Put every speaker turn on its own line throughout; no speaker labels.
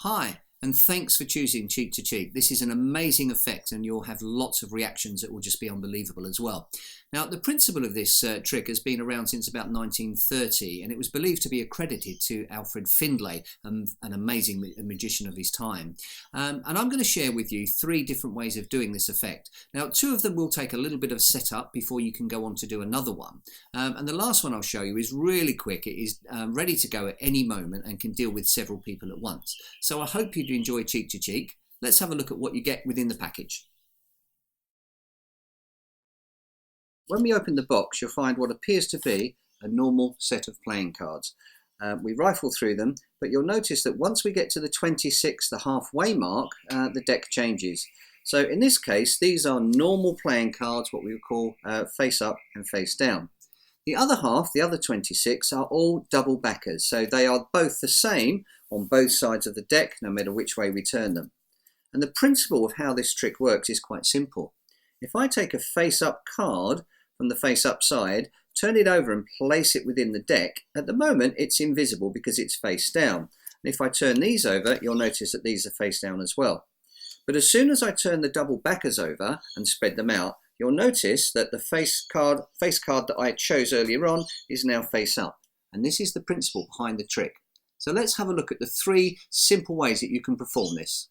Hi, and thanks for choosing Cheek to Cheek. This is an amazing effect and you'll have lots of reactions that will just be unbelievable as well. Now, the principle of this trick has been around since about 1930 and it was believed to be accredited to Alfred Findlay, an amazing magician of his time. And I'm going to share with you 3 different ways of doing this effect. Now, 2 of them will take a little bit of setup before you can go on to do another one. And the last one I'll show you is really quick. It is ready to go at any moment and can deal with several people at once. So I hope you enjoy Cheek to Cheek. Let's have a look at what you get within the package. When we open the box, you'll find what appears to be a normal set of playing cards. We rifle through them, but you'll notice that once we get to the 26, the halfway mark, the deck changes. So in this case, these are normal playing cards, what we would call face up and face down. The other half, the other 26, are all double backers. So they are both the same on both sides of the deck, no matter which way we turn them. And the principle of how this trick works is quite simple. If I take a face up card from the face up side, turn it over and place it within the deck, at the moment it's invisible because it's face down. And if I turn these over, you'll notice that these are face down as well. But as soon as I turn the double backers over and spread them out, you'll notice that the face card that I chose earlier on is now face up. And this is the principle behind the trick. So let's have a look at the 3 simple ways that you can perform this.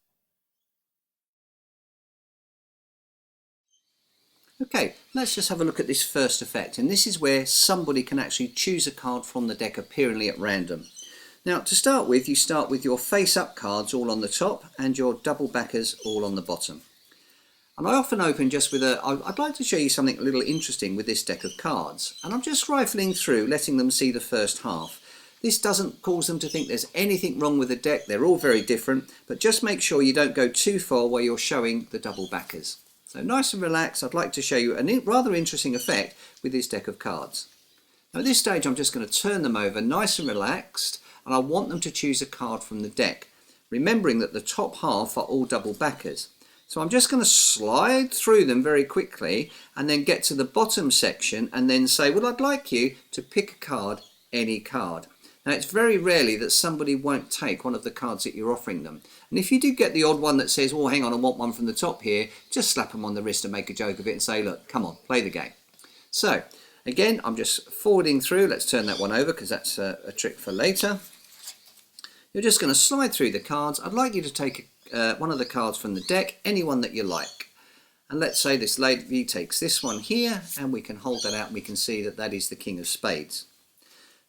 Okay, let's just have a look at this first effect, and this is where somebody can actually choose a card from the deck appearingly at random. Now, to start with, you start with your face-up cards all on the top and your double backers all on the bottom. And I often open just with I'd like to show you something a little interesting with this deck of cards. And I'm just rifling through, letting them see the first half. This doesn't cause them to think there's anything wrong with the deck. They're all very different, but just make sure you don't go too far where you're showing the double backers. So nice and relaxed, I'd like to show you a rather interesting effect with this deck of cards. Now at this stage I'm just going to turn them over nice and relaxed, and I want them to choose a card from the deck, remembering that the top half are all double backers. So I'm just going to slide through them very quickly and then get to the bottom section and then say, well, I'd like you to pick a card, any card. Now it's very rarely that somebody won't take one of the cards that you're offering them. And if you do get the odd one that says, oh hang on, I want one from the top here, just slap them on the wrist and make a joke of it and say, look, come on, play the game. So again, I'm just forwarding through. Let's turn that one over because that's a trick for later. You're just going to slide through the cards. I'd like you to take one of the cards from the deck, any one that you like. And let's say this lady takes this one here, and we can hold that out and we can see that that is the King of Spades.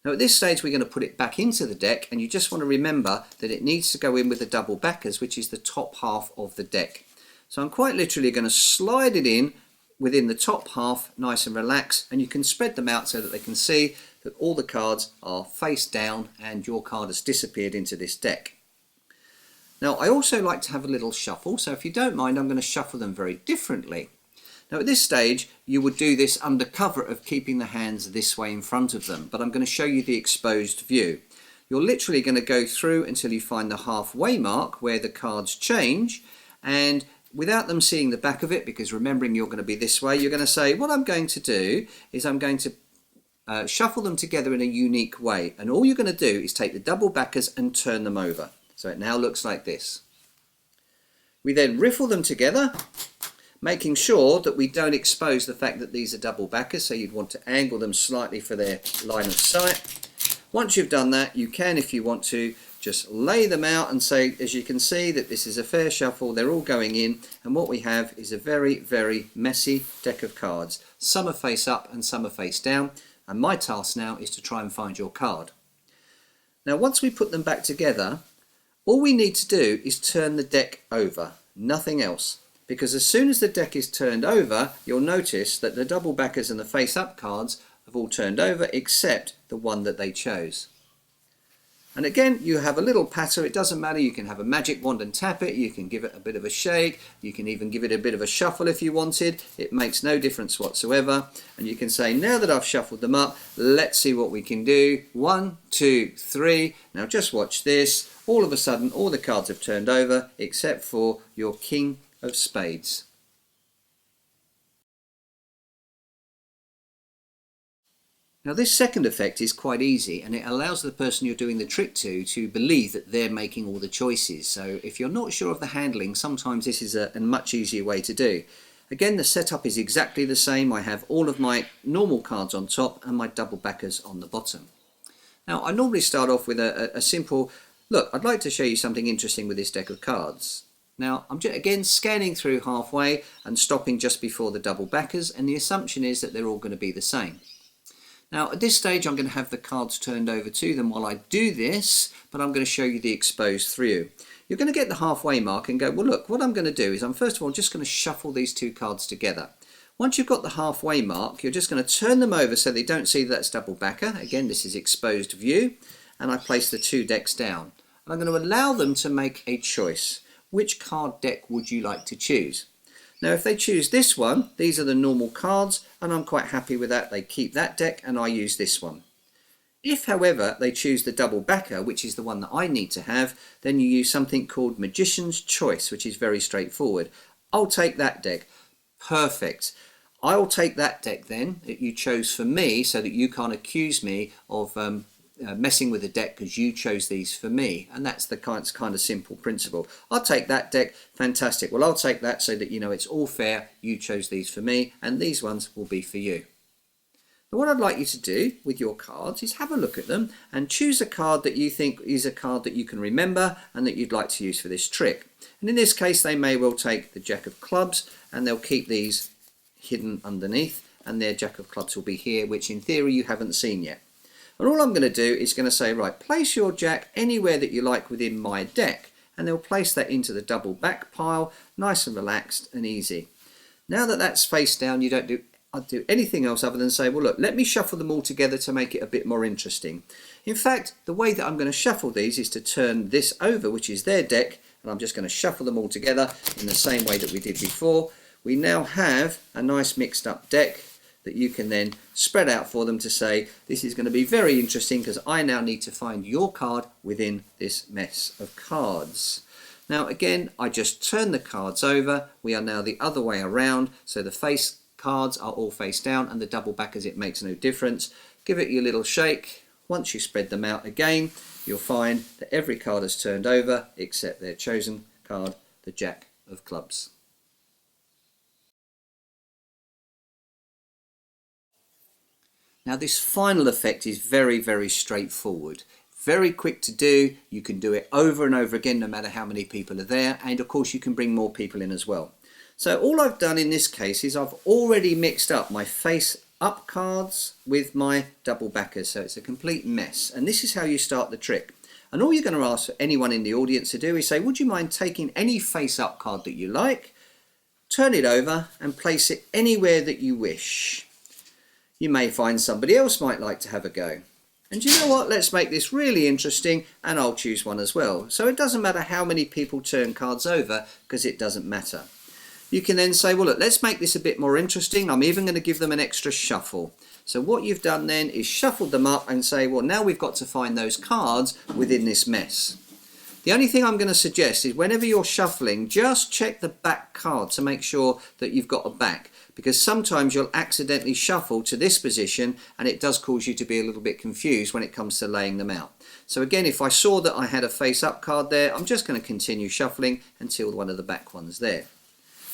Now at this stage we're going to put it back into the deck, and you just want to remember that it needs to go in with the double backers, which is the top half of the deck. So I'm quite literally going to slide it in within the top half, nice and relaxed, and you can spread them out so that they can see that all the cards are face down and your card has disappeared into this deck. Now I also like to have a little shuffle, so if you don't mind I'm going to shuffle them very differently. Now at this stage you would do this under cover of keeping the hands this way in front of them, but I'm going to show you the exposed view. You're literally going to go through until you find the halfway mark where the cards change, and without them seeing the back of it, because remembering you're going to be this way, you're going to say, what I'm going to do is I'm going to shuffle them together in a unique way, and all you're going to do is take the double backers and turn them over. So it now looks like this. We then riffle them together, making sure that we don't expose the fact that these are double backers, so you'd want to angle them slightly for their line of sight. Once you've done that, you can, if you want to, just lay them out and say, as you can see, that this is a fair shuffle, they're all going in, and what we have is a very, very messy deck of cards. Some are face up and some are face down, and my task now is to try and find your card. Now once we put them back together, all we need to do is turn the deck over, nothing else. Because as soon as the deck is turned over, you'll notice that the double backers and the face up cards have all turned over except the one that they chose. And again, you have a little patter. It doesn't matter, you can have a magic wand and tap it, you can give it a bit of a shake, you can even give it a bit of a shuffle if you wanted. It makes no difference whatsoever. And you can say, now that I've shuffled them up, let's see what we can do. 1, 2, 3. Now just watch this. All of a sudden, all the cards have turned over except for your King of Spades. Now this second effect is quite easy, and it allows the person you're doing the trick to believe that they're making all the choices. So if you're not sure of the handling, sometimes this is a much easier way to do. Again, the setup is exactly the same. I have all of my normal cards on top and my double backers on the bottom. Now I normally start off with a simple, look, I'd like to show you something interesting with this deck of cards. Now I'm just, again, scanning through halfway and stopping just before the double backers, and the assumption is that they're all going to be the same. Now at this stage I'm going to have the cards turned over to them while I do this, but I'm going to show you the exposed through. You're going to get the halfway mark and go, well look, what I'm going to do is I'm first of all just going to shuffle these two cards together. Once you've got the halfway mark, you're just going to turn them over so they don't see that's double backer. Again, this is exposed view, and I place the two decks down. And I'm going to allow them to make a choice. Which card deck would you like to choose? Now if they choose this one, these are the normal cards, and I'm quite happy with that. They keep that deck and I use this one. If however they choose the double backer, which is the one that I need to have, then you use something called Magician's Choice, which is very straightforward. I'll take that deck. Perfect. I'll take that deck then that you chose for me, so that you can't accuse me of messing with the deck because you chose these for me. And that's the kind of simple principle. I'll take that deck. Fantastic. Well, I'll take that so that you know it's all fair. You chose these for me and these ones will be for you. Now what I'd like you to do with your cards is have a look at them and choose a card that you think is a card that you can remember and that you'd like to use for this trick. And in this case they may well take the Jack of Clubs, and they'll keep these hidden underneath, and their Jack of Clubs will be here, which in theory you haven't seen yet. And all I'm going to do is going to say, right, place your Jack anywhere that you like within my deck, and they'll place that into the double back pile, nice and relaxed and easy. Now that that's face down, you don't do anything else other than say, well look, let me shuffle them all together to make it a bit more interesting. In fact, the way that I'm going to shuffle these is to turn this over, which is their deck, and I'm just going to shuffle them all together in the same way that we did before. We now have a nice mixed up deck that you can then spread out for them to say, this is going to be very interesting because I now need to find your card within this mess of cards. Now again, I just turn the cards over. We are now the other way around, so the face cards are all face down and the double backers, it makes no difference. Give it your little shake. Once you spread them out again, you'll find that every card is turned over except their chosen card, the Jack of Clubs. Now this final effect is very, very straightforward. Very quick to do. You can do it over and over again no matter how many people are there, and of course you can bring more people in as well. So all I've done in this case is I've already mixed up my face up cards with my double backers, so it's a complete mess. And this is how you start the trick. And all you're going to ask anyone in the audience to do is say, would you mind taking any face up card that you like, turn it over and place it anywhere that you wish. You may find somebody else might like to have a go. And you know what, let's make this really interesting, and I'll choose one as well. So it doesn't matter how many people turn cards over, because it doesn't matter. You can then say, well look, let's make this a bit more interesting. I'm even going to give them an extra shuffle. So what you've done then is shuffled them up and say, well now we've got to find those cards within this mess. The only thing I'm going to suggest is whenever you're shuffling, just check the back card to make sure that you've got a back, because sometimes you'll accidentally shuffle to this position and it does cause you to be a little bit confused when it comes to laying them out. So again, if I saw that I had a face up card there, I'm just going to continue shuffling until one of the back ones there.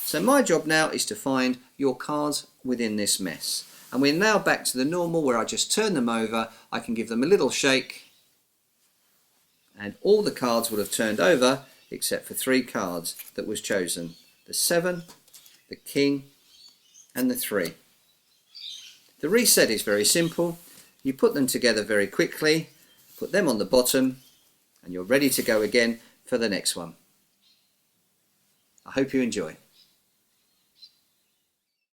So my job now is to find your cards within this mess. And we're now back to the normal where I just turn them over, I can give them a little shake, and all the cards would have turned over except for 3 cards that was chosen. The 7, the King and the 3. The reset is very simple. You put them together very quickly, put them on the bottom, and you're ready to go again for the next one. I hope you enjoy.